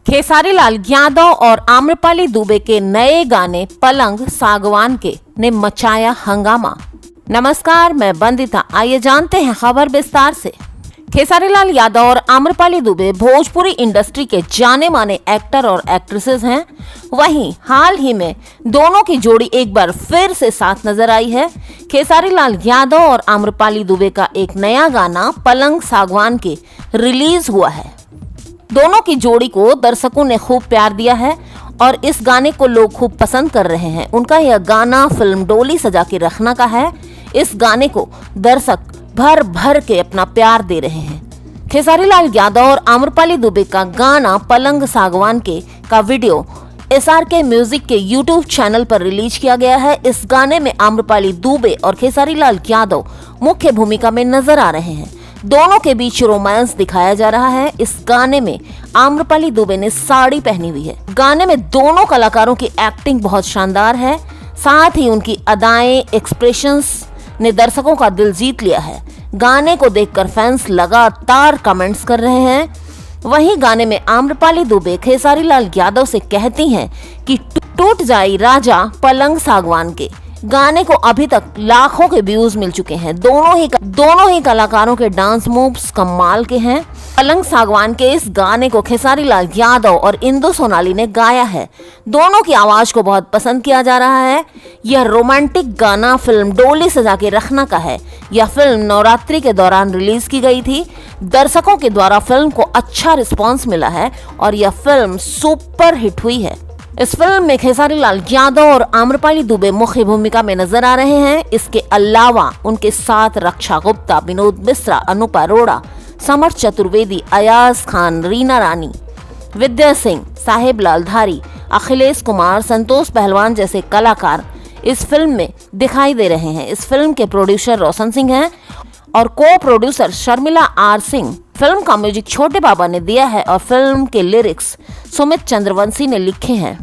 खेसारी लाल यादव और आम्रपाली दुबे के नए गाने पलंग सागवान के ने मचाया हंगामा। नमस्कार, मैं बंदिता। आइए जानते हैं खबर विस्तार से। खेसारी लाल यादव और आम्रपाली दुबे भोजपुरी इंडस्ट्री के जाने माने एक्टर और एक्ट्रेसेस हैं। वहीं हाल ही में दोनों की जोड़ी एक बार फिर से साथ नजर आई है। खेसारी लाल यादव और आम्रपाली दुबे का एक नया गाना पलंग सागवान के रिलीज हुआ है। दोनों की जोड़ी को दर्शकों ने खूब प्यार दिया है और इस गाने को लोग खूब पसंद कर रहे हैं। उनका यह गाना फिल्म डोली सजा के रखना का है। इस गाने को दर्शक भर भर के अपना प्यार दे रहे हैं। खेसारी लाल यादव और आम्रपाली दुबे का गाना पलंग सागवान के का वीडियो SRK म्यूजिक के YouTube चैनल पर रिलीज किया गया है। इस गाने में आम्रपाली दुबे और खेसारी लाल यादव मुख्य भूमिका में नजर आ रहे हैं। दोनों के बीच रोमांस दिखाया जा रहा है। इस गाने में आम्रपाली दुबे ने साड़ी पहनी हुई है। गाने में दोनों कलाकारों की एक्टिंग बहुत शानदार है। साथ ही उनकी अदाएं, एक्सप्रेशंस ने दर्शकों का दिल जीत लिया है। गाने को देखकर फैंस लगातार कमेंट्स कर रहे हैं। वहीं गाने में आम्रपाली दुबे खेसारी लाल यादव से कहती हैं कि टूट जाई राजा पलंग सागवान के। गाने को अभी तक लाखों के व्यूज मिल चुके हैं। दोनों ही कलाकारों के डांस मूव्स कमाल के हैं। पलंग सागवान के इस गाने को खेसारी लाल यादव और इंदु सोनाली ने गाया है। दोनों की आवाज को बहुत पसंद किया जा रहा है। यह रोमांटिक गाना फिल्म डोली सजा के रखना का है। यह फिल्म नवरात्रि के दौरान रिलीज की गई थी। दर्शकों के द्वारा फिल्म को अच्छा रिस्पॉन्स मिला है और यह फिल्म सुपर हिट हुई है। इस फिल्म में खेसारी लाल यादव और आम्रपाली दुबे मुख्य भूमिका में नजर आ रहे हैं। इसके अलावा उनके साथ रक्षा गुप्ता, विनोद मिश्रा, अनुपा अरोड़ा, समर चतुर्वेदी, अयाज खान, रीना रानी, विद्या सिंह, साहेब लालधारी, अखिलेश कुमार, संतोष पहलवान जैसे कलाकार इस फिल्म में दिखाई दे रहे हैं। इस फिल्म के प्रोड्यूसर रोशन सिंह हैं और को प्रोड्यूसर शर्मिला आर सिंह। फिल्म का म्यूजिक छोटे बाबा ने दिया है और फिल्म के लिरिक्स सुमित चंद्रवंशी ने लिखे हैं।